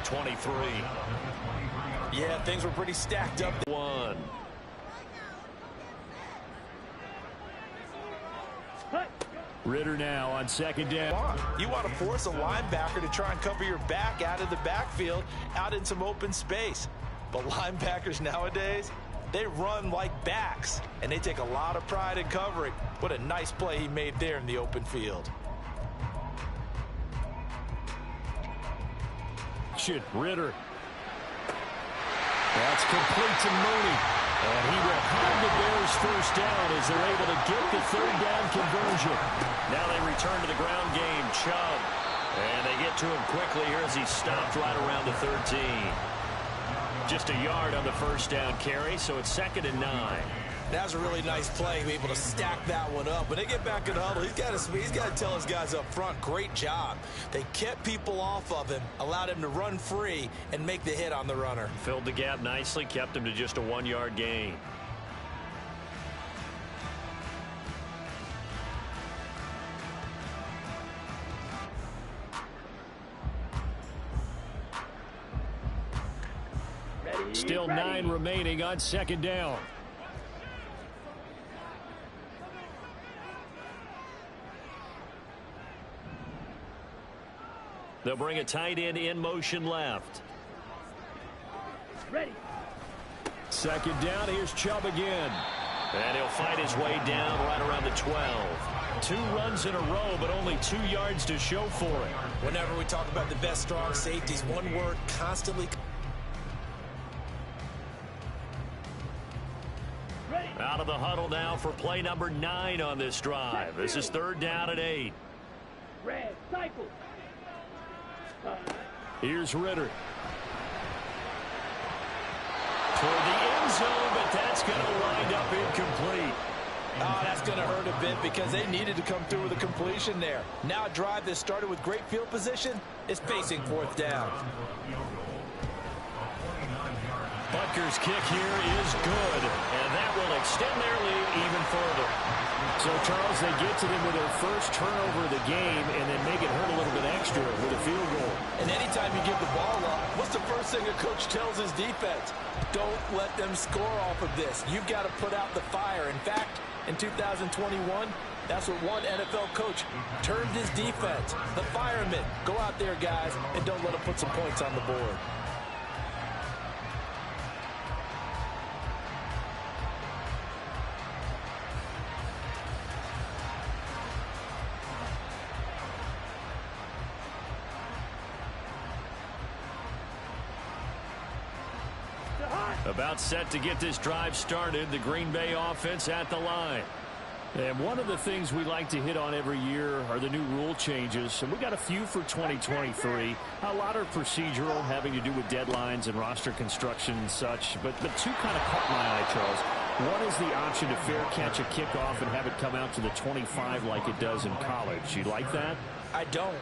23. Yeah, things were pretty stacked up. One. Ridder now on second down. You want to force a linebacker to try and cover your back out of the backfield, out in some open space. But linebackers nowadays, they run like backs, and they take a lot of pride in covering. What a nice play he made there in the open field. Ridder. That's complete to Mooney. And he will have the Bears first down as they're able to get the third down conversion. Now they return to the ground game. Chubb. And they get to him quickly here as he stopped right around the 13. Just a yard on the first down carry, so it's 2nd and 9. That was a really nice play, able to stack that one up. When they get back in the huddle, he's got to tell his guys up front, great job. They kept people off of him, allowed him to run free, and make the hit on the runner. Filled the gap nicely, kept him to just a 1-yard gain. Still 9 remaining on second down. They'll bring a tight end in motion left. Ready. Second down, here's Chubb again. And he'll fight his way down right around the 12. 2 runs in a row, but only 2 yards to show for it. Whenever we talk about the best strong safeties, one word constantly. Out of the huddle now for play number 9 on this drive. This is 3rd down and 8. Red, cycle. Here's Ridder. Toward the end zone, but that's going to wind up incomplete. Oh, that's going to hurt a bit because they needed to come through with a completion there. Now a drive that started with great field position is facing 4th down. Butker's kick here is good, and that will extend their lead even further. So, Charles, they get to them with their first turnover of the game and then make it hurt a little bit extra with a field goal. And anytime you give the ball up, what's the first thing a coach tells his defense? Don't let them score off of this. You've got to put out the fire. In fact, in 2021, that's what one NFL coach termed his defense. The firemen. Go out there, guys, and don't let them put some points on the board. About set to get this drive started, the Green Bay offense at the line. And one of the things we like to hit on every year are the new rule changes. And we got a few for 2023. A lot are procedural, having to do with deadlines and roster construction and such. But 2 kind of caught my eye, Charles. One is the option to fair catch a kickoff and have it come out to the 25 like it does in college. You like that? I don't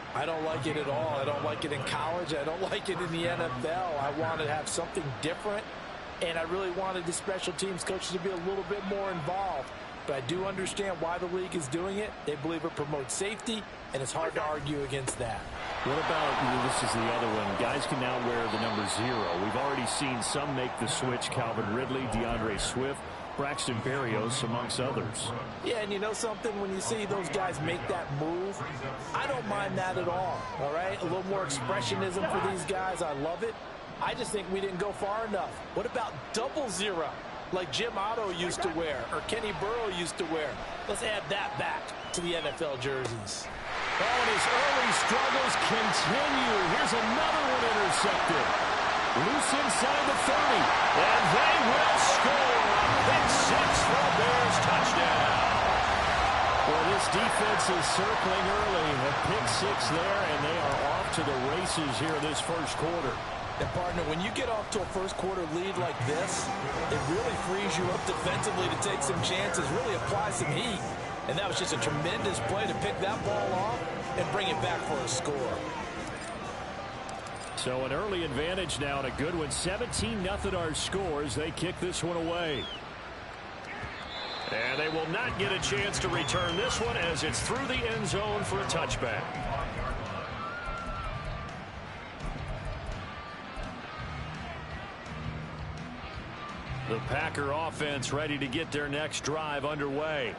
like it at all. I don't like it in college. I don't like it in the NFL. I want to have something different. And I really wanted the special teams coaches to be a little bit more involved. But I do understand why the league is doing it. They believe it promotes safety, and it's hard to argue against that. What about, this is the other one, guys can now wear the number 0. We've already seen some make the switch, Calvin Ridley, DeAndre Swift, Braxton Berrios, amongst others. Yeah, and you know something? When you see those guys make that move, I don't mind that at all right? A little more expressionism for these guys. I love it. I just think we didn't go far enough. What about 00, like Jim Otto used to wear or Kenny Burrow used to wear? Let's add that back to the NFL jerseys. Oh, and his early struggles continue. Here's another one intercepted. Loose inside the 30. And they will score. Pick 6 for a Bears touchdown. Well, this defense is circling early. A pick 6 there, and they are off to the races here in this first quarter. And, partner, when you get off to a first-quarter lead like this, it really frees you up defensively to take some chances, really apply some heat. And that was just a tremendous play to pick that ball off and bring it back for a score. So an early advantage now and a good one. 17-0 our score as they kick this one away. And they will not get a chance to return this one as it's through the end zone for a touchback. The Packer offense ready to get their next drive underway.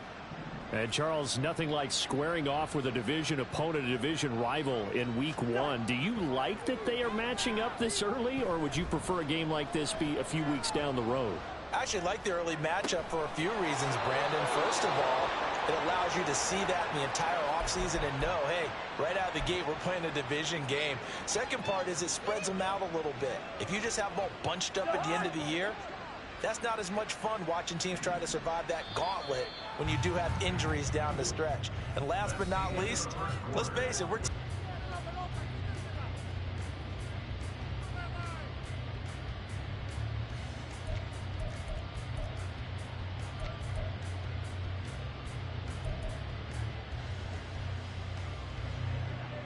And Charles, nothing like squaring off with a division opponent, a division rival in week one. Do you like that they are matching up this early, or would you prefer a game like this be a few weeks down the road? I actually like the early matchup for a few reasons, Brandon. First of all, it allows you to see that in the entire offseason and know, hey, right out of the gate, we're playing a division game. Second part is it spreads them out a little bit. If you just have them all bunched up at the end of the year, that's not as much fun watching teams try to survive that gauntlet when you do have injuries down the stretch. And last but not least, let's face it,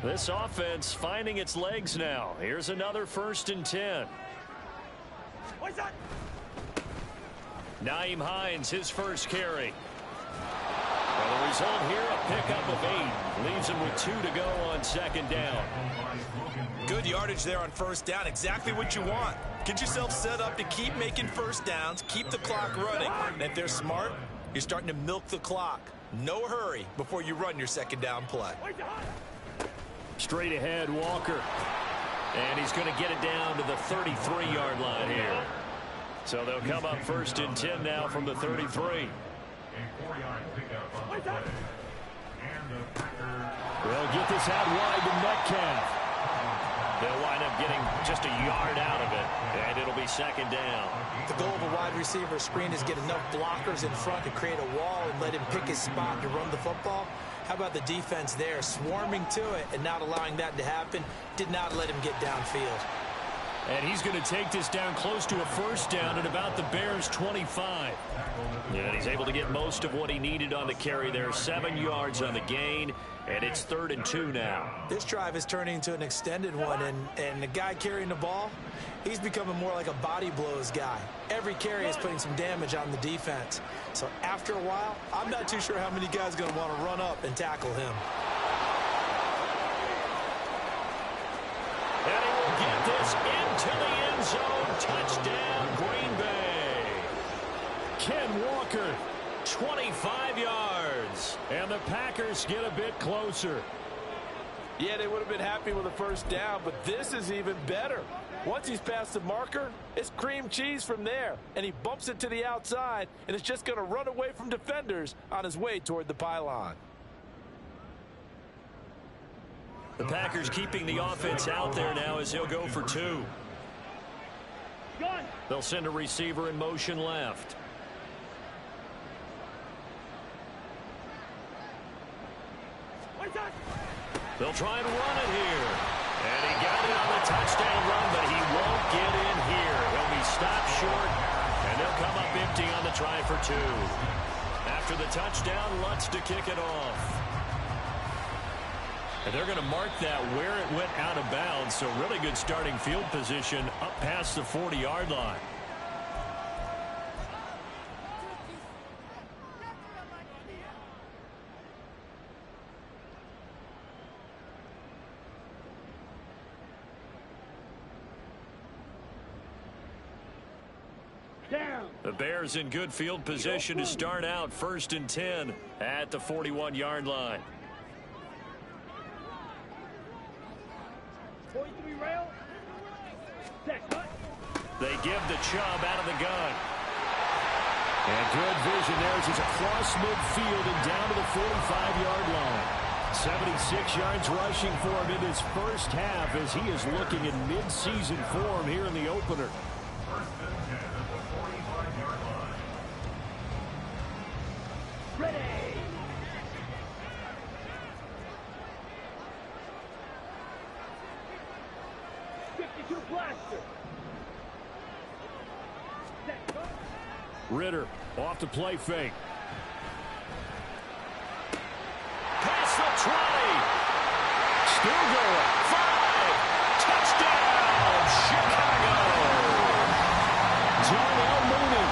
This offense finding its legs now. Here's another 1st and 10. Nyheim Hines, his first carry. Well, the result here, a pickup of 8. Leaves him with 2 to go on 2nd down. good yardage there on 1st down. Exactly what you want. Get yourself set up to keep making 1st downs, keep the clock running. And if they're smart, you're starting to milk the clock. No hurry before you run your 2nd down play. Straight ahead, Walker. And he's going to get it down to the 33-yard line here. So they'll come up 1st and 10 now from the 33. They'll get this out wide to Metcalf. They'll wind up getting just a yard out of it, and it'll be 2nd down. The goal of a wide receiver screen is get enough blockers in front to create a wall and let him pick his spot to run the football. How about the defense there, swarming to it and not allowing that to happen? Did not let him get downfield. And he's going to take this down close to a 1st down at about the Bears' 25. And he's able to get most of what he needed on the carry there. 7 yards on the gain, and it's 3rd and 2 now. This drive is turning into an extended one, and the guy carrying the ball, he's becoming more like a body blows guy. Every carry is putting some damage on the defense. So after a while, I'm not too sure how many guys are going to want to run up and tackle him. And he will get this into the end zone. Touchdown, Green Bay. Ken Walker, 25 yards. And the Packers get a bit closer. Yeah, they would have been happy with a 1st down, but this is even better. Once he's past the marker, it's cream cheese from there. And he bumps it to the outside, and it's just going to run away from defenders on his way toward the pylon. The Packers keeping the offense out there now as he'll go for 2. They'll send a receiver in motion left. They'll try and run it here. And he got it on the touchdown run, but he won't get in here. He'll be stopped short, and they'll come up empty on the try for 2. After the touchdown, Lutz to kick it off. And they're going to mark that where it went out of bounds, so really good starting field position up past the 40-yard line. The Bears in good field position to start out 1st and 10 at the 41-yard line. 43 rail. They give the Chubb out of the gun. And good vision there as he's across midfield and down to the 45-yard line. 76 yards rushing for him in his 1st half as he is looking in mid-season form here in the opener. Ready. Ritter off the play fake. Past the 20. Still going. 5. Touchdown, Chicago. Darnell Mooney,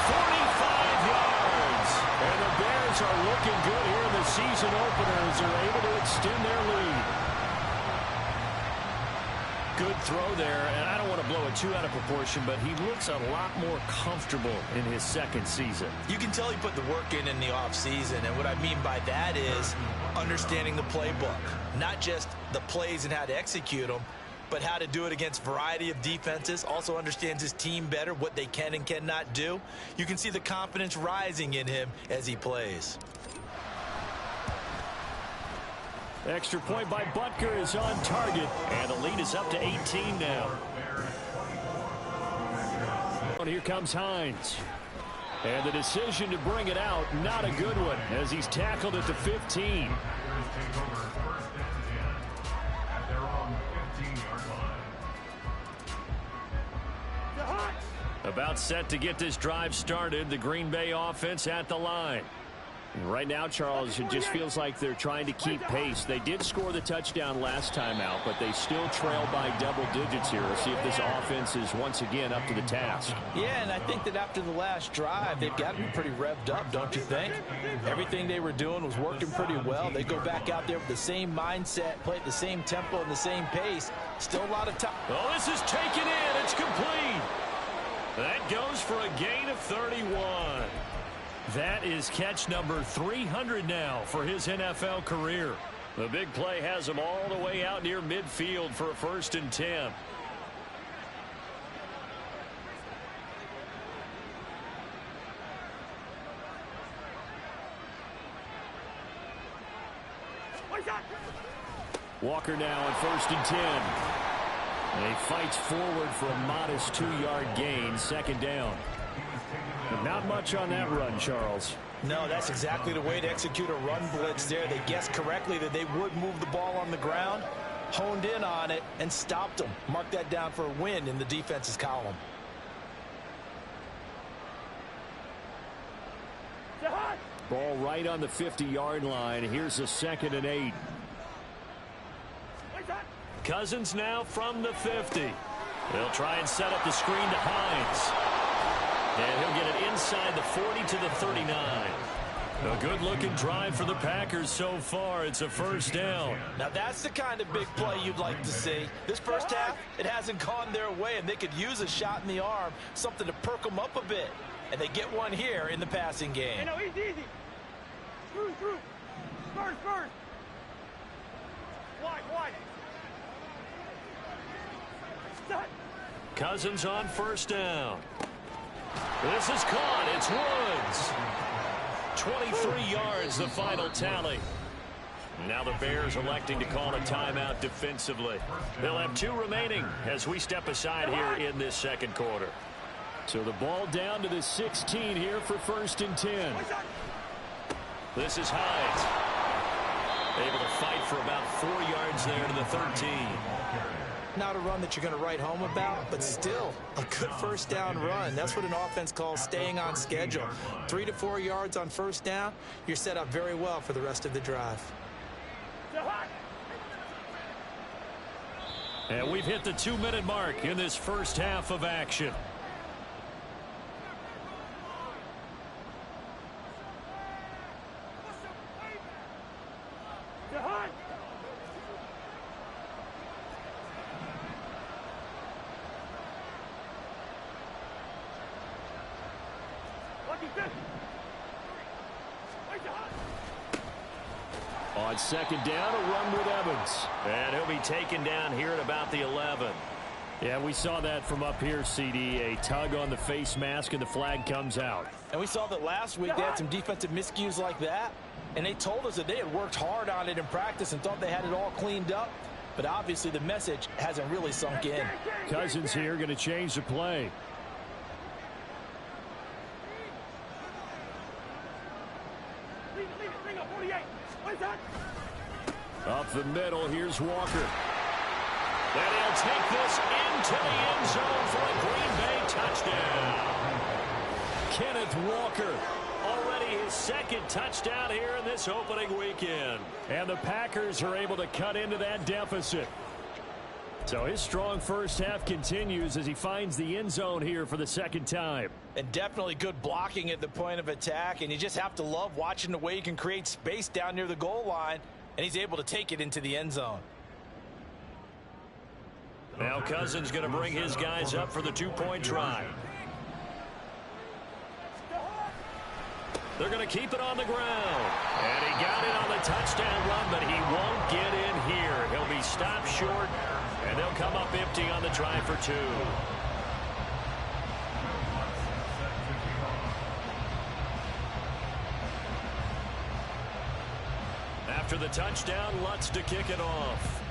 45 yards. And the Bears are looking good here in the season opener as they're able to extend their lead. Good throw there, and I don't want to blow it too out of proportion, but he looks a lot more comfortable in his second season. You can tell he put the work in the offseason, and what I mean by that is understanding the playbook. Not just the plays and how to execute them, but how to do it against a variety of defenses. Also understands his team better, what they can and cannot do. You can see the confidence rising in him as he plays. Extra point by Butker is on target, and the lead is up to 18 now. And here comes Hines. And the decision to bring it out, not a good one, as he's tackled at the 15. About set to get this drive started, the Green Bay offense at the line. And right now, Charles, it just feels like they're trying to keep pace. They did score the touchdown last time out, but they still trail by double digits here. Let's see if this offense is once again up to the task. Yeah, and I think that after the last drive, they've got to be pretty revved up, don't you think? Everything they were doing was working pretty well. They go back out there with the same mindset, play at the same tempo and the same pace. Still a lot of time. Oh, this is taken in. It's complete. That goes for a gain of 31. That is catch number 300 now for his NFL career. The big play has him all the way out near midfield for a 1st and 10. Walker now on 1st and 10. And he fights forward for a modest 2-yard gain, 2nd down. But not much on that run, Charles. No, that's exactly the way to execute a run blitz there. They guessed correctly that they would move the ball on the ground, honed in on it, and stopped them. Mark that down for a win in the defense's column. Ball right on the 50-yard line. Here's a 2nd and 8. Cousins now from the 50. They'll try and set up the screen to Hines. And he'll get it inside the 40 to the 39. A good-looking drive for the Packers so far. It's a 1st down. Now, that's the kind of big play you'd like to see. This first half, it hasn't gone their way, and they could use a shot in the arm, something to perk them up a bit. And they get one here in the passing game. Hey, no, easy. Through. Spurs. Wide. Stop. Cousins on 1st down. This is caught. It's Woods. 23 yards, the final tally. Now the Bears electing to call a timeout defensively. They'll have 2 remaining as we step aside here in this 2nd quarter. So the ball down to the 16 here for 1st and 10. This is Hines. Able to fight for about 4 yards there to the 13. Not a run that you're going to write home about, but still a good 1st down run. That's what an offense calls staying on schedule. 3 to 4 yards on 1st down, you're set up very well for the rest of the drive. And we've hit the 2-minute mark in this first half of action. On 2nd down, a run with Evans. And he'll be taken down here at about the 11. Yeah, we saw that from up here, CD. A tug on the face mask, and the flag comes out. And we saw that last week they had some defensive miscues like that. And they told us that they had worked hard on it in practice and thought they had it all cleaned up. But obviously the message hasn't really sunk in. Cousins here going to change the play. Up the middle, here's Walker. And he'll take this into the end zone for a Green Bay touchdown. Kenneth Walker, already his 2nd touchdown here in this opening weekend. And the Packers are able to cut into that deficit. So his strong first half continues as he finds the end zone here for the 2nd time. And definitely good blocking at the point of attack. And you just have to love watching the way he can create space down near the goal line. And he's able to take it into the end zone. Now Cousins going to bring his guys up for the two-point try. They're going to keep it on the ground. And he got it on the touchdown run, but he won't get in here. He'll be stopped short, and they'll come up empty on the try for two. After the touchdown, Lutz to kick it off.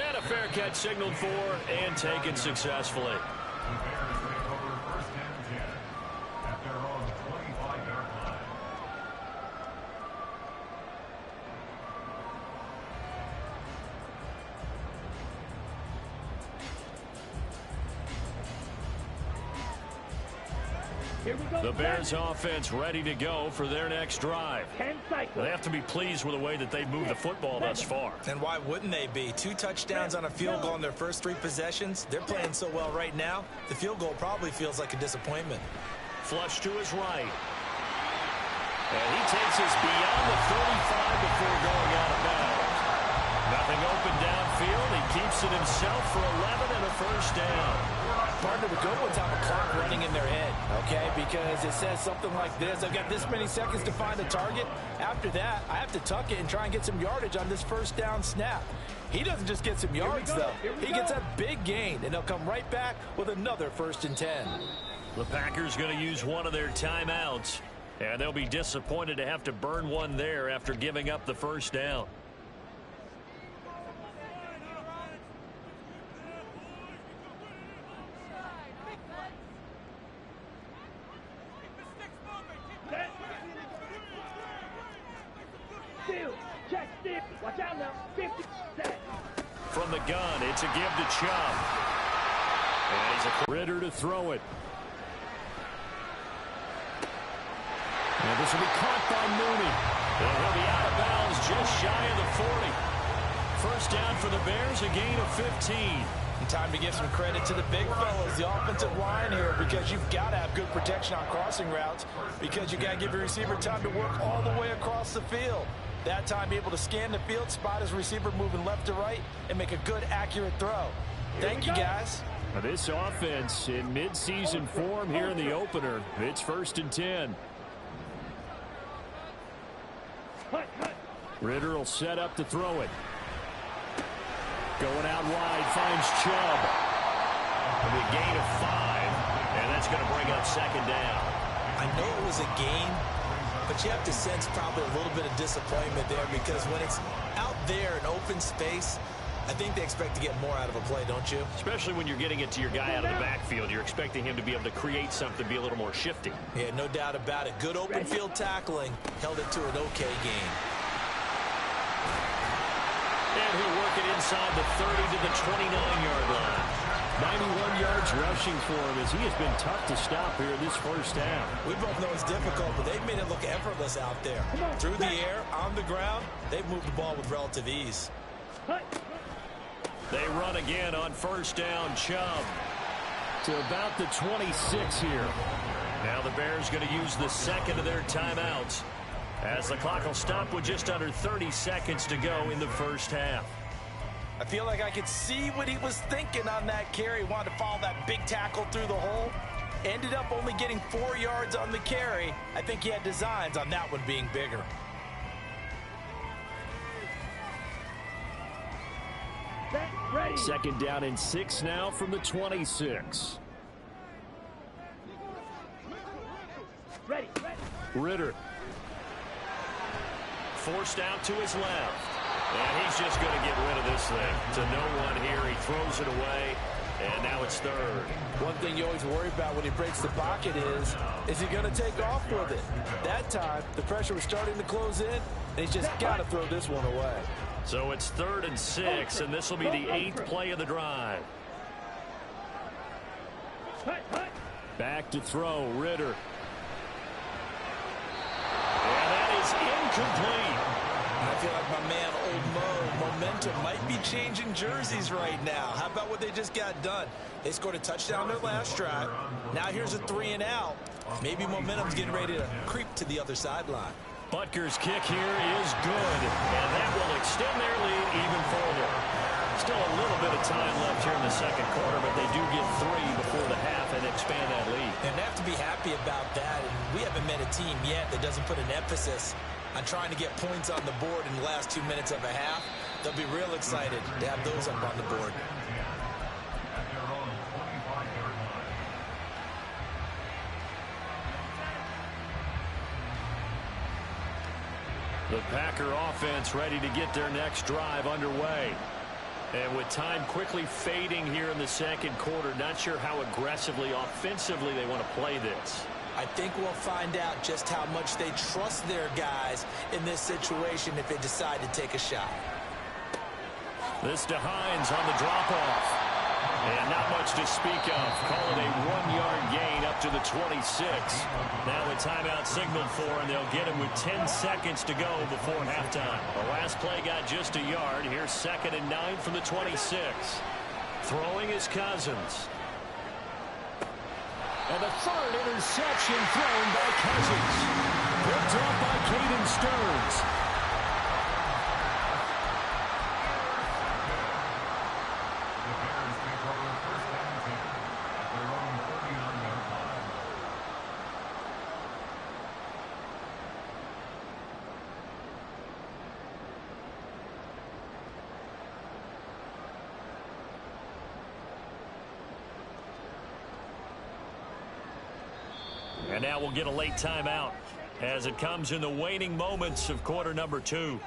And a fair catch signaled for and taken successfully. The Bears offense ready to go for their next drive. They have to be pleased with the way that they've moved the football thus far. And why wouldn't they be? 2 touchdowns on a field goal in their first 3 possessions. They're playing so well right now, the field goal probably feels like a disappointment. Flush to his right. And he takes us beyond the 35 before going out of bounds. Nothing open downfield. He keeps it himself for 11 and a first down. Partner, the good ones have a clock running in their head, okay? Because it says something like this. I've got this many seconds to find a target. After that, I have to tuck it and try and get some yardage on this first down snap. He doesn't just get some yards, though. He gets a big gain, and he'll come right back with another 1st and 10. The Packers going to use one of their timeouts, and they'll be disappointed to have to burn one there after giving up the first down. Watch out now. 50. From the gun, it's a give to Chubb. And he's a Ritter to throw it. And this will be caught by Mooney. And he'll be out of bounds just shy of the 40. First down for the Bears, a gain of 15. And time to give some credit to the big fellas, the offensive line here, because you've got to have good protection on crossing routes, because you got to give your receiver time to work all the way across the field. That time, be able to scan the field, spot his receiver moving left to right, and make a good, accurate throw. Thank you, guys. This offense in mid-season form here in the opener. It's 1st and 10. Ritter will set up to throw it. Going out wide, finds Chubb. It'll be a gain of 5, and that's going to bring up 2nd down. I know it was a gain, but you have to sense probably a little bit of disappointment there, because when it's out there in open space, I think they expect to get more out of a play, don't you? Especially when you're getting it to your guy out of the backfield. You're expecting him to be able to create something, be a little more shifty. Yeah, no doubt about it. Good open field tackling. Held it to an okay gain. And he'll work it inside the 30 to the 29-yard line. 91 yards rushing for him, as he has been tough to stop here this first half. We both know it's difficult, but they've made it look effortless out there. Through the air, on the ground, they've moved the ball with relative ease. They run again on first down. Chubb to about the 26 here. Now the Bears going to use the second of their timeouts, as the clock will stop with just under 30 seconds to go in the first half. I feel like I could see what he was thinking on that carry. Wanted to follow that big tackle through the hole. Ended up only getting 4 yards on the carry. I think he had designs on that one being bigger. Ready. 2nd down and 6 now from the 26. Ready. Ritter. Forced out to his left. And he's just going to get rid of this thing. To no one here. He throws it away. And now it's 3rd. One thing you always worry about when he breaks the pocket is he going to take off with it? That time, the pressure was starting to close in, and he's just got to throw this one away. So it's 3rd and 6, and this will be the 8th play of the drive. Back to throw, Ritter. And that is incomplete. I feel like my man, Old Mo, momentum might be changing jerseys right now. How about what they just got done? They scored a touchdown their last drive. Now here's a 3 and out. Maybe momentum's getting ready to creep to the other sideline. Butker's kick here is good, and that will extend their lead even further. Still a little bit of time left here in the second quarter, but they do get 3 before the half and expand that lead. And they have to be happy about that. And we haven't met a team yet that doesn't put an emphasis on trying to get points on the board in the last 2 minutes of a half. They'll be real excited to have those up on the board. The Packer offense ready to get their next drive underway. And with time quickly fading here in the second quarter, not sure how aggressively, offensively they want to play this. I think we'll find out just how much they trust their guys in this situation if they decide to take a shot. This to Hines on the drop-off. And not much to speak of. Call it a 1-yard gain up to the 26. Now a timeout signaled for, and they'll get him with 10 seconds to go before halftime. The last play got just a yard. Here's 2nd and 9 from the 26. Throwing is Cousins. And the 3rd interception thrown by Cousins. Picked off by Caden Stearns. And now we'll get a late timeout as it comes in the waning moments of quarter number 2.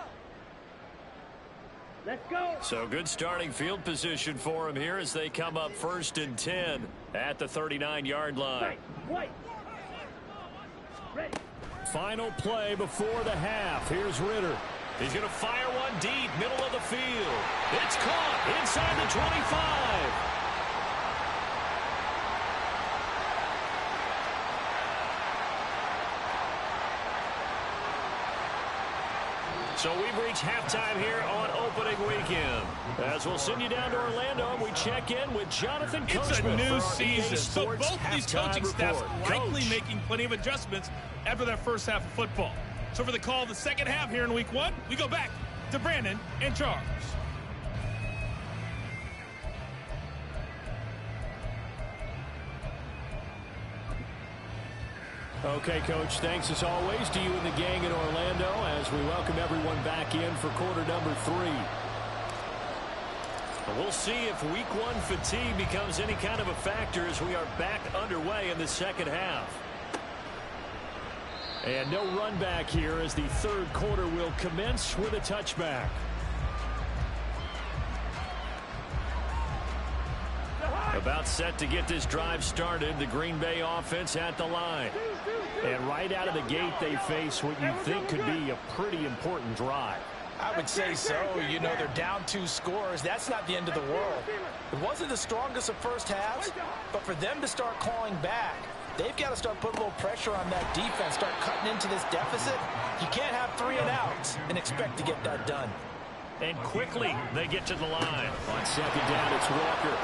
Let's go. So good starting field position for them here as they come up 1st and 10 at the 39-yard line. Wait. Ready. Final play before the half. Here's Ritter. He's going to fire one deep, middle of the field. It's caught inside the 25. So we've reached halftime here on opening weekend. As we'll send you down to Orlando, and we check in with Jonathan Coachman. It's a new season, so both these coaching staffs likely Coach. making plenty of adjustments after that first half of football. So for the call of the second half here in week 1, we go back to Brandon and Charles. Okay, Coach, thanks as always to you and the gang in Orlando as we welcome everyone back in for quarter number 3. We'll see if week 1 fatigue becomes any kind of a factor as we are back underway in the second half. And no run back here as the third quarter will commence with a touchback. About set to get this drive started, the Green Bay offense at the line. And right out of the gate, they face what you think could be a pretty important drive. I would say so. You know, they're down 2 scores. That's not the end of the world. It wasn't the strongest of first halves, but for them to start clawing back, they've got to start putting a little pressure on that defense, start cutting into this deficit. You can't have 3 and outs and expect to get that done. And quickly, they get to the line. On second down, it's Walker.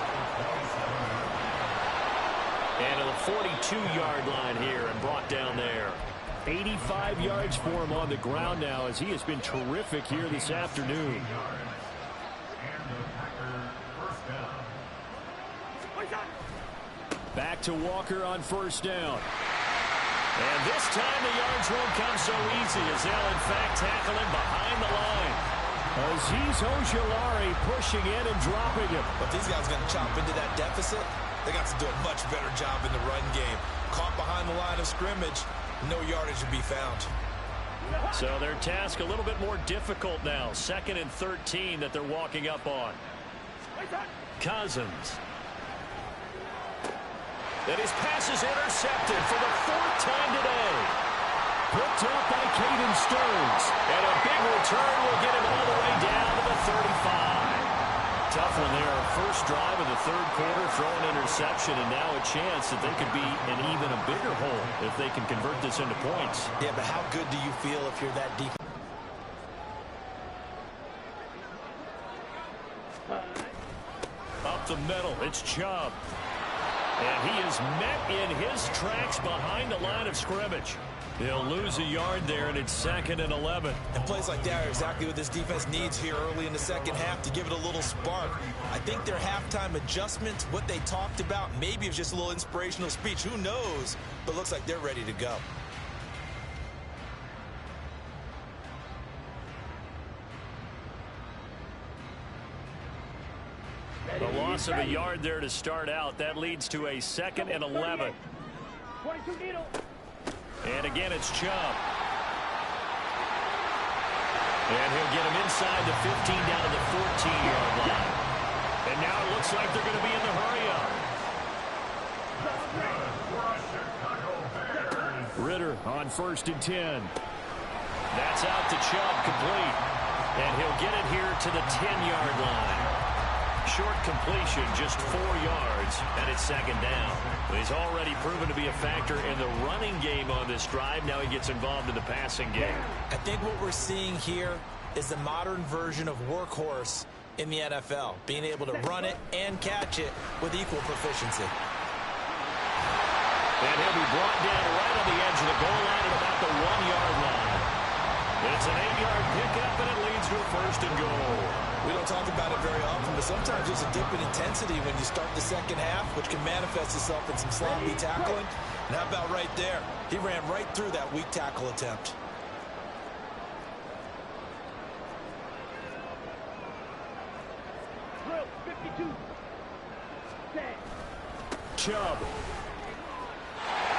And to the 42-yard line here and brought down there. 85 yards for him on the ground now as he has been terrific here this afternoon. Back to Walker on first down. And this time the yards won't come so easy as they'll in fact tackle him behind the line. Azeez Ojulari pushing in and dropping him. But these guys are going to chop into that deficit. They got to do a much better job in the run game. Caught behind the line of scrimmage, no yardage to be found. So their task a little bit more difficult now. 2nd and 13 that they're walking up on. Cousins. And his pass is intercepted for the 4th time today. Picked up by Caden Stearns. And a big return will get him all the way down to the 35. Tough one there. First drive of the third quarter, throw an interception, and now a chance that they could be in even a bigger hole if they can convert this into points. Yeah, but how good do you feel if you're that deep? Up the middle, it's Chubb. And he is met in his tracks behind the line of scrimmage. They'll lose a yard there, and it's 2nd and 11. And plays like that are exactly what this defense needs here early in the second half to give it a little spark. I think their halftime adjustments, what they talked about, maybe it's just a little inspirational speech. Who knows? But looks like they're ready to go. The loss of a yard there to start out. That leads to a 2nd and 11. And again, it's Chubb. And he'll get him inside the 15 down to the 14-yard line. And now it looks like they're going to be in the hurry-up. Ritter on 1st and 10. That's out to Chubb, complete. And he'll get it here to the 10-yard line. Short completion, just 4 yards, and it's 2nd down. He's already proven to be a factor in the running game on this drive. Now he gets involved in the passing game. I think what we're seeing here is the modern version of workhorse in the NFL, being able to run it and catch it with equal proficiency. And he'll be brought down right on the edge of the goal line at about the 1-yard line. It's an 8-yard pickup, and it leads to a 1st and goal. We don't talk about it very often, but sometimes there's a dip in intensity when you start the second half, which can manifest itself in some sloppy tackling. And how about right there? He ran right through that weak tackle attempt. Chubb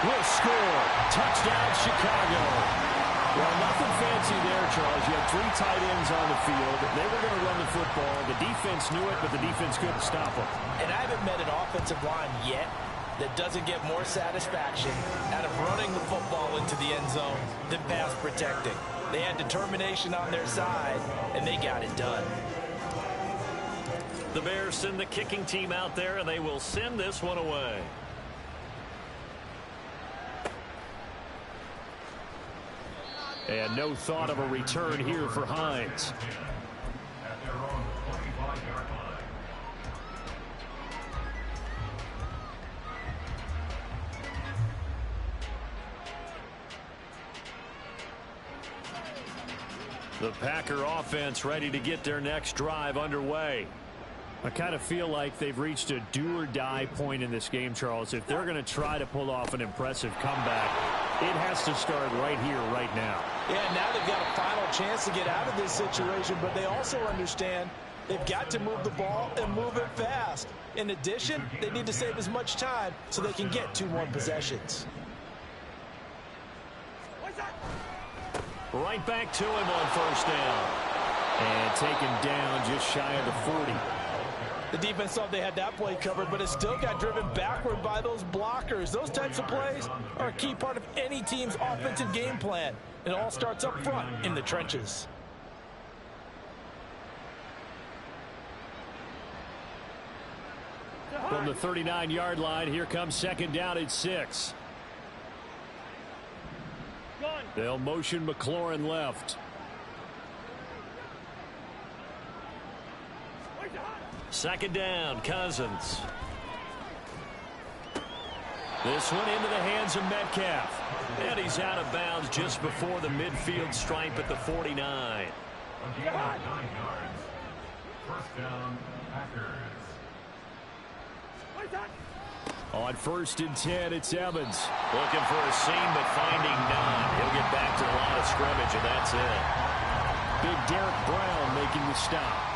will score. Touchdown, Chicago. Well, nothing fancy there, Charles. You had 3 tight ends on the field. They were going to run the football. The defense knew it, but the defense couldn't stop them. And I haven't met an offensive line yet that doesn't get more satisfaction out of running the football into the end zone than pass protecting. They had determination on their side, and they got it done. The Bears send the kicking team out there, and they will send this one away. And no thought of a return here for Hines. The Packer offense ready to get their next drive underway. I kind of feel like they've reached a do-or-die point in this game, Charles. If they're going to try to pull off an impressive comeback, it has to start right here, right now. Yeah, now they've got a final chance to get out of this situation, but they also understand they've got to move the ball and move it fast. In addition, they need to save as much time so they can get 2 more possessions. Right back to him on 1st down. And taken down just shy of the 40. The defense thought they had that play covered, but it still got driven backward by those blockers. Those types of plays are a key part of any team's offensive game plan. It all starts up front in the trenches. From the 39-yard line, here comes 2nd down at 6. They'll motion McLaurin left. Second down, Cousins. This one into the hands of Metcalf. And he's out of bounds just before the midfield stripe at the 49. On 1st and 10, it's Evans. Looking for a seam, but finding none. He'll get back to the line of scrimmage, and that's it. Big Derek Brown making the stop.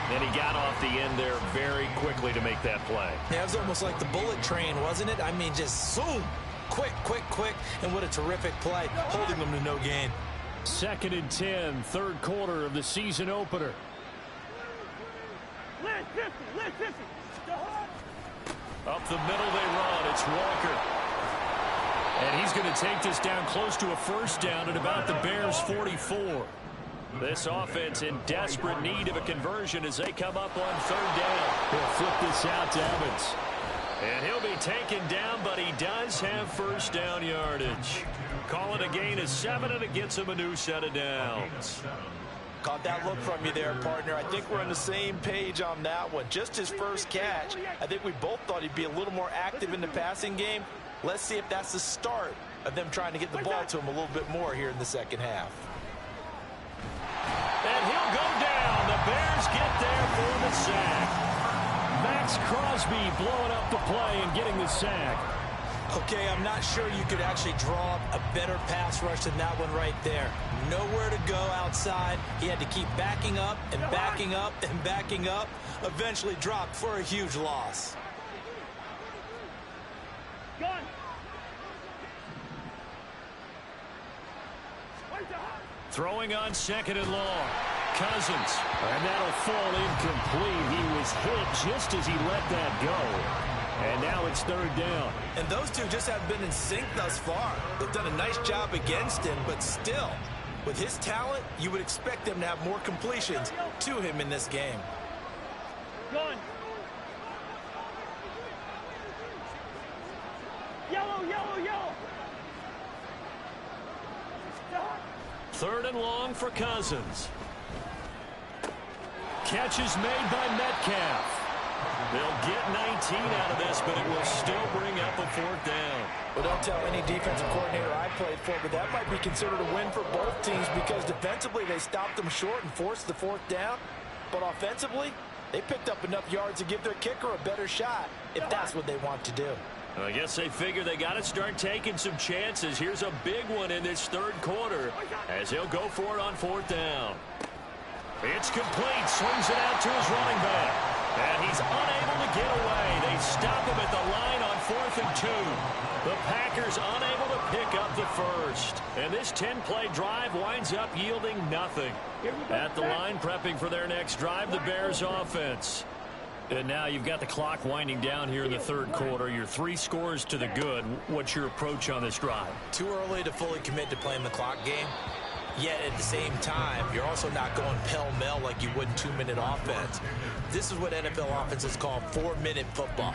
And he got off the end there very quickly to make that play. Yeah, it was almost like the bullet train, wasn't it? I mean, just zoom. Quick, quick, quick. And what a terrific play, holding them to no gain. 2nd and 10, 3rd quarter of the season opener. Up the middle they run. It's Walker. And he's going to take this down close to a 1st down at about the Bears' 44. This offense in desperate need of a conversion as they come up on 3rd down. He'll flip this out to Evans. And he'll be taken down, but he does have 1st down yardage. Call it a gain of 7, and it gets him a new set of downs. Caught that look from you there, partner. I think we're on the same page on that one. Just his first catch. I think we both thought he'd be a little more active in the passing game. Let's see if that's the start of them trying to get the ball to him a little bit more here in the second half. And he'll go down. The Bears get there for the sack. Max Crosby blowing up the play and getting the sack. Okay, I'm not sure you could actually draw up a better pass rush than that one right there. Nowhere to go outside. He had to keep backing up and backing up and backing up. Eventually dropped for a huge loss. Gun. Throwing on second and long. Cousins. And that'll fall incomplete. He was hit just as he let that go. And now it's third down. And those two just have been in sync thus far. They've done a nice job against him, but still, with his talent, you would expect them to have more completions to him in this game. Gun. Yellow, yellow, yellow. Third and long for Cousins. Catch is made by Metcalf. They'll get 19 out of this, but it will still bring up a fourth down. Well, don't tell any defensive coordinator I played for, but that might be considered a win for both teams because defensively they stopped them short and forced the fourth down. But offensively, they picked up enough yards to give their kicker a better shot if that's what they want to do. I guess they figure they got to start taking some chances. Here's a big one in this third quarter as he'll go for it on fourth down. It's complete. Swings it out to his running back. And he's unable to get away. They stop him at the line on 4th and 2. The Packers unable to pick up the first. And this 10-play drive winds up yielding nothing. At the line, prepping for their next drive, the Bears offense. And now you've got the clock winding down here in the third quarter. Your 3 scores to the good. What's your approach on this drive? Too early to fully commit to playing the clock game. Yet at the same time, you're also not going pell-mell like you would in 2-minute offense. This is what NFL offenses call 4-minute football.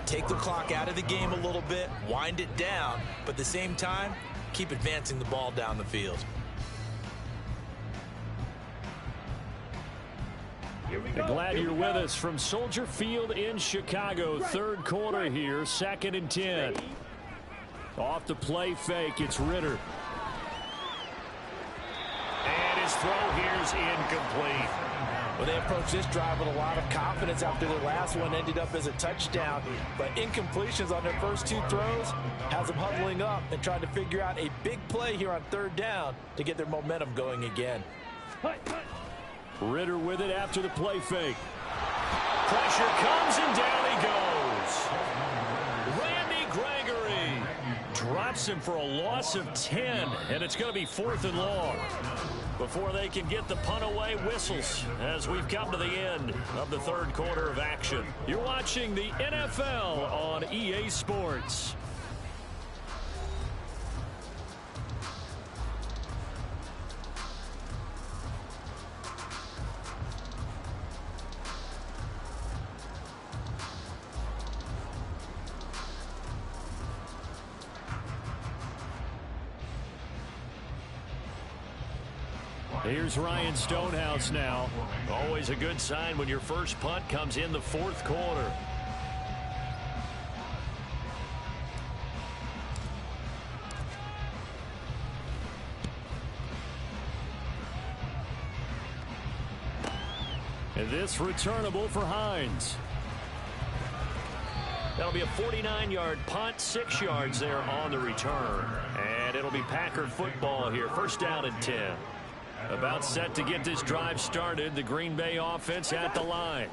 Take the clock out of the game a little bit, wind it down, but at the same time, keep advancing the ball down the field. Glad you're with us from Soldier Field in Chicago. Third quarter here, 2nd and 10. Off the play fake, it's Ritter. And his throw here is incomplete. Well, they approached this drive with a lot of confidence after their last one ended up as a touchdown. But incompletions on their first 2 throws has them huddling up and trying to figure out a big play here on third down to get their momentum going again. Ritter with it after the play fake. Pressure comes and down he goes. Randy Gregory drops him for a loss of 10, and it's going to be 4th and long. Before they can get the punt away, whistles as we've come to the end of the third quarter of action. You're watching the NFL on EA Sports. Here's Ryan Stonehouse now. Always a good sign when your first punt comes in the fourth quarter. And this returnable for Hines. That'll be a 49-yard punt, 6 yards there on the return. And it'll be Packer football here. First down and 10. About set to get this drive started. The Green Bay offense at the line.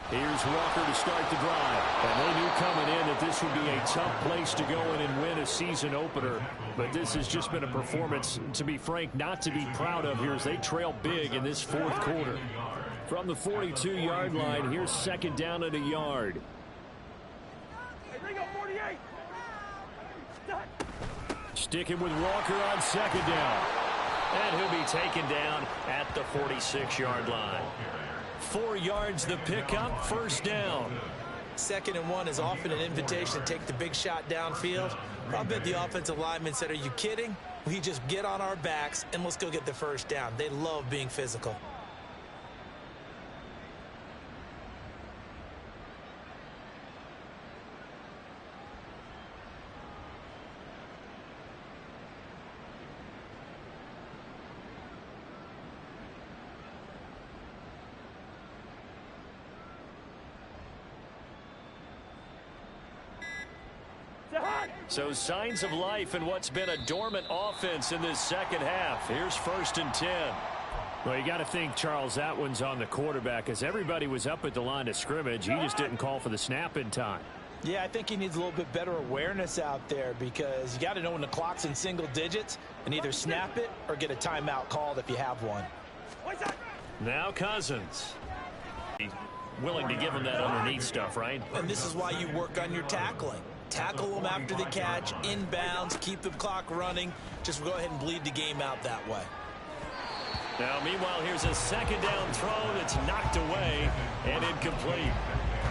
Here's Walker to start the drive. And they knew coming in that this would be a tough place to go in and win a season opener. But this has just been a performance, to be frank, not to be proud of here as they trail big in this fourth quarter. From the 42-yard line, here's second down and a yard. Hey, they got 48. Sticking with Walker on second down. And he'll be taken down at the 46-yard line. 4 yards the pickup, first down. 2nd and 1 is often an invitation to take the big shot downfield. I bet the offensive lineman said, are you kidding? We just get on our backs and let's go get the first down. They love being physical. So signs of life in what's been a dormant offense in this second half. Here's 1st and 10. Well, you got to think, Charles, that one's on the quarterback, as everybody was up at the line of scrimmage. He just didn't call for the snap in time. Yeah, I think he needs a little bit better awareness out there, because you got to know when the clock's in single digits and either snap it or get a timeout called if you have one. Now Cousins. Willing to give him that underneath stuff, right? And this is why you work on your tackling. Tackle them after the catch, inbounds, keep the clock running. Just go ahead and bleed the game out that way. Now, meanwhile, here's a 2nd down throw that's knocked away and incomplete.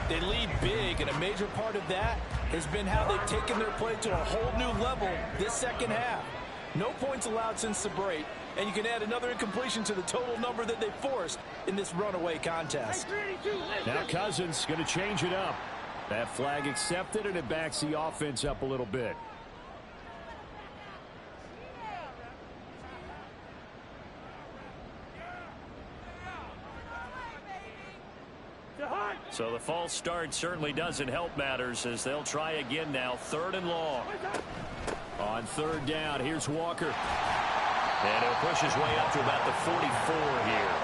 They lead big, and a major part of that has been how they've taken their play to a whole new level this second half. No points allowed since the break, and you can add another incompletion to the total number that they forced in this runaway contest. Now Cousins going to change it up. That flag accepted, and it backs the offense up a little bit. So the false start certainly doesn't help matters, as they'll try again now. 3rd and long. On 3rd down, here's Walker. And he'll push his way up to about the 44 here.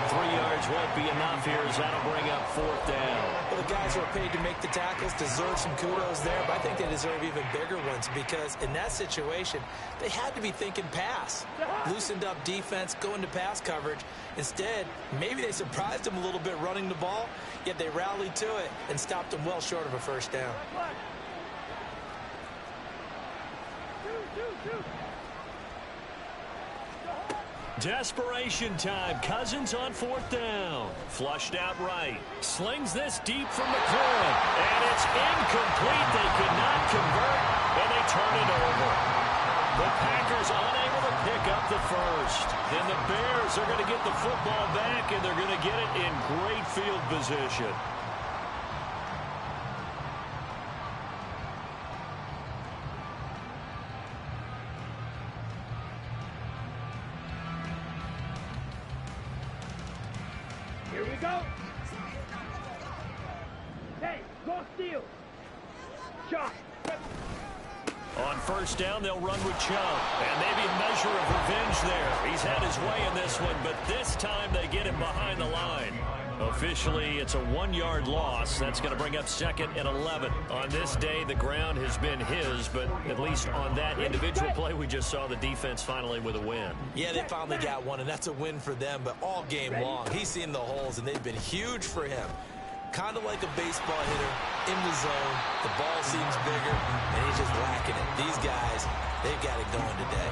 3 yards won't be enough here, as that'll bring up 4th down. Well, the guys who are paid to make the tackles deserve some kudos there, but I think they deserve even bigger ones, because in that situation, they had to be thinking pass. Loosened up defense, going to pass coverage. Instead, maybe they surprised them a little bit running the ball, yet they rallied to it and stopped them well short of a 1st down. Desperation time. Cousins on 4th down. Flushed out right. Slings this deep from McLaurin. And it's incomplete. They could not convert, and they turn it over. The Packers unable to pick up the 1st. Then the Bears are going to get the football back, and they're going to get it in great field position. Here we go. Hey, go steal. Shot. On 1st down, they'll run with Chubb. And maybe a measure of revenge there. He's had his way in this one, but this time they get him behind the line. Officially, it's a 1-yard loss. That's going to bring up 2nd and 11. On this day, the ground has been his, but at least on that individual play, we just saw the defense finally with a win. Yeah, they finally got one, and that's a win for them, but all game long, he's seen the holes, and they've been huge for him. Kind of like a baseball hitter in the zone. The ball seems bigger, and he's just whacking it. These guys, they've got it going today.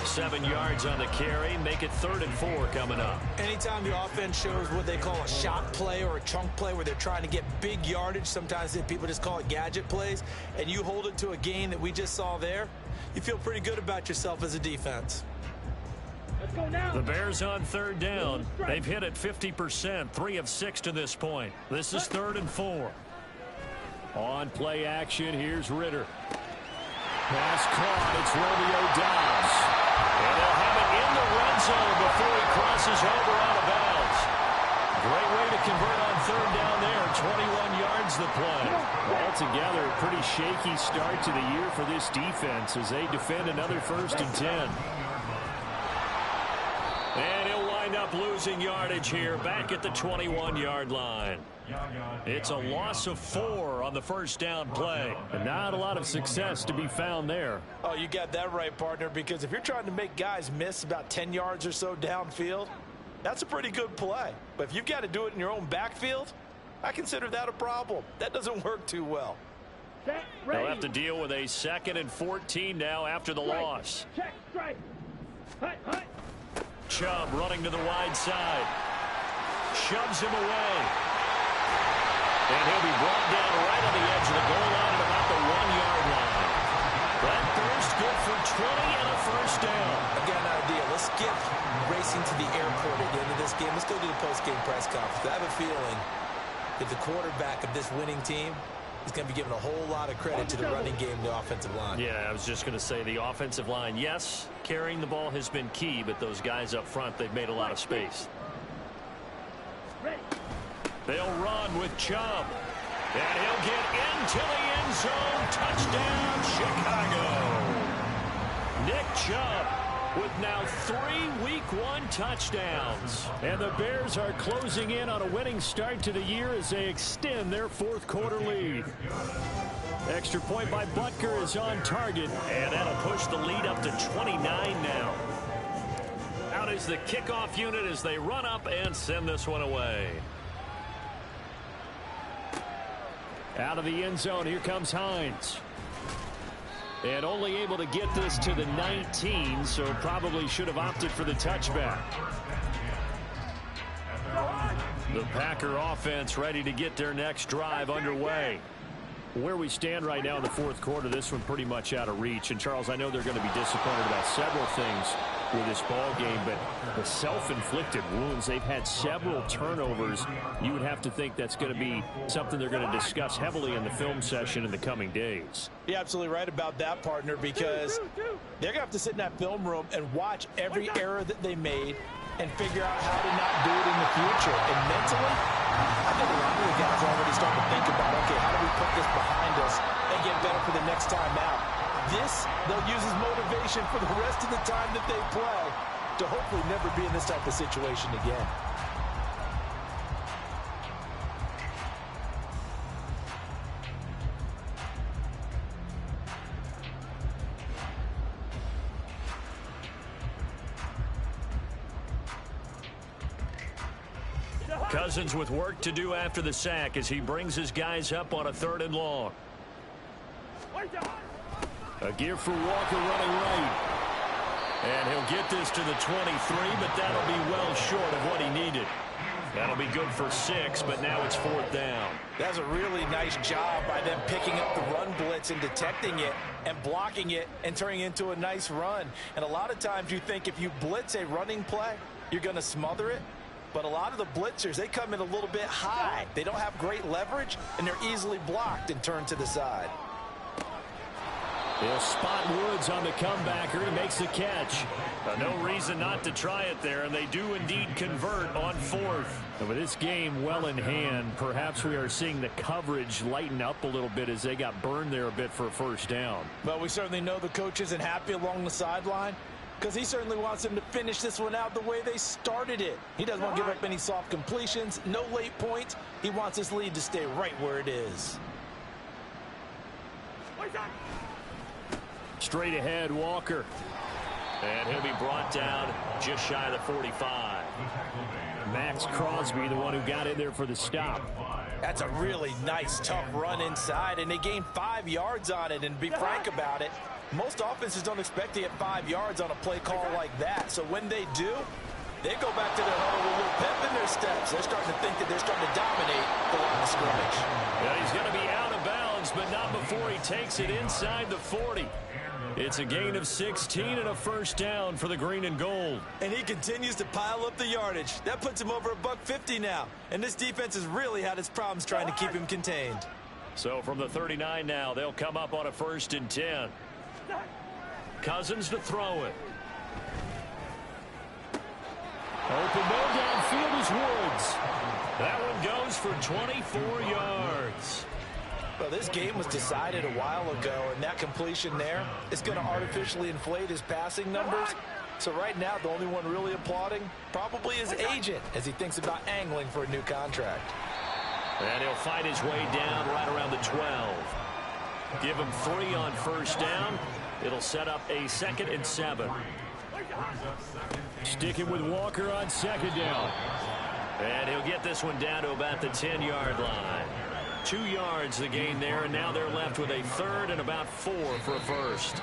7 yards on the carry. Make it 3rd and 4 coming up. Anytime the offense shows what they call a shot play or a chunk play where they're trying to get big yardage, sometimes people just call it gadget plays, and you hold it to a gain that we just saw there, you feel pretty good about yourself as a defense. Let's go now. The Bears on 3rd down. They've hit it 50%, 3 of 6 to this point. This is 3rd and 4. On play action, here's Ritter. Pass caught. It's Romeo Doubs. And they'll have it in the red zone before he crosses over out of bounds. Great way to convert on 3rd down there. 21 yards the play. Altogether, a pretty shaky start to the year for this defense as they defend another 1st and 10. And he'll wind up losing yardage here back at the 21-yard line. It's a loss of 4 on the 1st down play. And not a lot of success to be found there. Oh, you got that right, partner, because if you're trying to make guys miss about 10 yards or so downfield, that's a pretty good play. But if you've got to do it in your own backfield, I consider that a problem. That doesn't work too well. They'll have to deal with a 2nd and 14 now after the loss. Check, strike. Hut, hut. Chubb running to the wide side. Shoves him away. And he'll be brought down right on the edge of the goal line at about the 1-yard line. That burst good for 20 and a 1st down. I've got an idea. Let's skip racing to the airport at the end of this game. Let's go to the post-game press conference. I have a feeling that the quarterback of this winning team is going to be given a whole lot of credit to the running game and the offensive line. Yeah, I was just going to say the offensive line, yes, carrying the ball has been key, but those guys up front, they've made a lot of space. They'll run with Chubb. And he'll get into the end zone. Touchdown, Chicago. Nick Chubb with now 3 Week 1 touchdowns. And the Bears are closing in on a winning start to the year as they extend their fourth quarter lead. Extra point by Butker is on target, and that'll push the lead up to 29 now. Out is the kickoff unit as they run up and send this one away. Out of the end zone, here comes Hines. And only able to get this to the 19, so probably should have opted for the touchback. The Packer offense ready to get their next drive underway. Where we stand right now in the fourth quarter, this one pretty much out of reach. And, Charles, I know they're going to be disappointed about several things with this ball game, but the self-inflicted wounds, they've had several turnovers. You would have to think that's going to be something they're going to discuss heavily in the film session in the coming days. You're absolutely right about that, partner, because they're going to have to sit in that film room and watch every error that they made and figure out how to not do it in the future. And mentally, I think a lot of the guys are already starting to think about, okay, how do we put this behind us and get better for the next time out? This, they'll use as motivation for the rest of the time that they play to hopefully never be in this type of situation again. Cousins with work to do after the sack as he brings his guys up on a 3rd and long. A give for Walker running right. And he'll get this to the 23, but that'll be well short of what he needed. That'll be good for 6, but now it's 4th down. That's a really nice job by them picking up the run blitz and detecting it and blocking it and turning it into a nice run. And a lot of times you think if you blitz a running play, you're going to smother it. But a lot of the blitzers, they come in a little bit high. They don't have great leverage, and they're easily blocked and turned to the side. They'll spot Woods on the comebacker. He makes the catch. No reason not to try it there, and they do indeed convert on 4th. And with this game well in hand, perhaps we are seeing the coverage lighten up a little bit as they got burned there a bit for a 1st down. But we certainly know the coach isn't happy along the sideline, because he certainly wants them to finish this one out the way they started it. He doesn't want to give up any soft completions, no late points. He wants his lead to stay right where it is. Straight ahead, Walker. And he'll be brought down just shy of the 45. Max Crosby, the one who got in there for the stop. That's a really nice, tough run inside, and they gained 5 yards on it. And to be frank about it, most offenses don't expect to get 5 yards on a play call like that. So when they do, they go back to their huddle with a little pep in their steps. They're starting to think that they're starting to dominate the line of scrimmage. Yeah, he's going to be out of bounds, but not before he takes it inside the 40. It's a gain of 16 and a 1st down for the green and gold. And he continues to pile up the yardage. That puts him over $150 now. And this defense has really had its problems trying to keep him contained. So from the 39 now, they'll come up on a 1st and 10. Cousins to throw it. Open middle downfield is Woods. That one goes for 24 yards. Well, this game was decided a while ago, and that completion there is going to artificially inflate his passing numbers. So right now, the only one really applauding probably his agent as he thinks about angling for a new contract. And he'll fight his way down right around the 12. Give him 3 on 1st down. It'll set up a 2nd and 7. Sticking with Walker on 2nd down. And he'll get this one down to about the 10-yard line. 2 yards the gain there, and now they're left with a 3rd and about 4 for a 1st.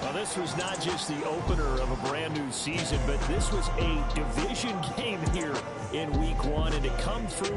Well, this was not just the opener of a brand new season, but this was a division game here in Week 1, and to come through